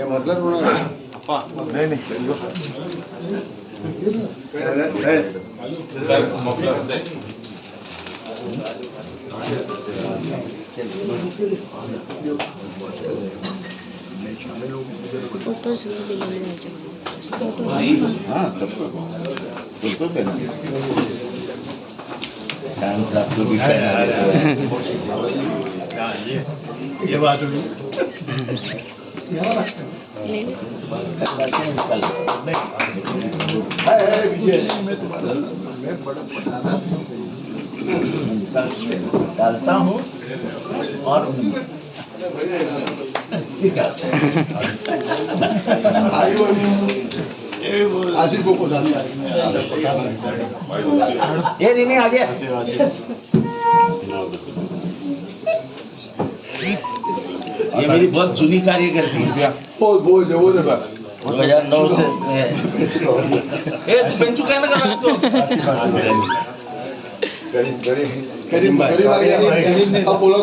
मतलब नहीं नहीं फोटोज भी लेने हाँ सबको बिल्कुल पहना डांस आपको भी पहना ये बात ले ले डालता हूँ और आसिफ को ये नहीं आ गया ये मेरी बहुत जूनी कार्यकर्ती है बहुत 2009 से तू बन चुका है ना करीम आ गया अब बोला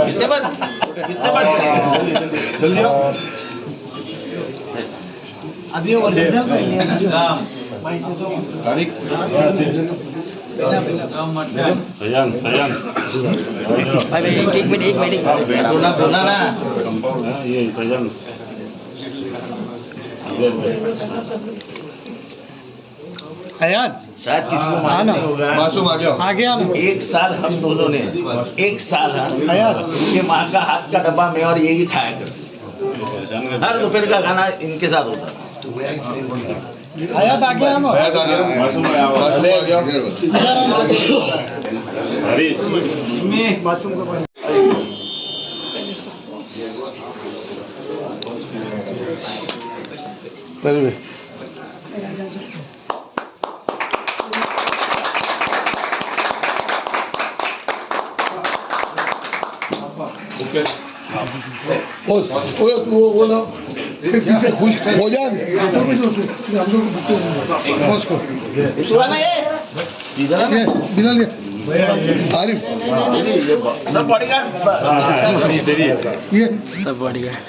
कितने बार जल्दी आओ अभी और तारीख भाई एक मिनट बोला ना ये हयात शायद किसी को मालूम नहीं होगा मासूम आ गया ना। एक साल हम दोनों ने एक साल ये माँ का हाथ का डब्बा में और यही खाया कर हर दोपहर का खाना इनके साथ होता हयात आ गया ना। मासूम वो ना भोजन आरिफ सब बॉडीगार्ड सब बॉडीगार्ड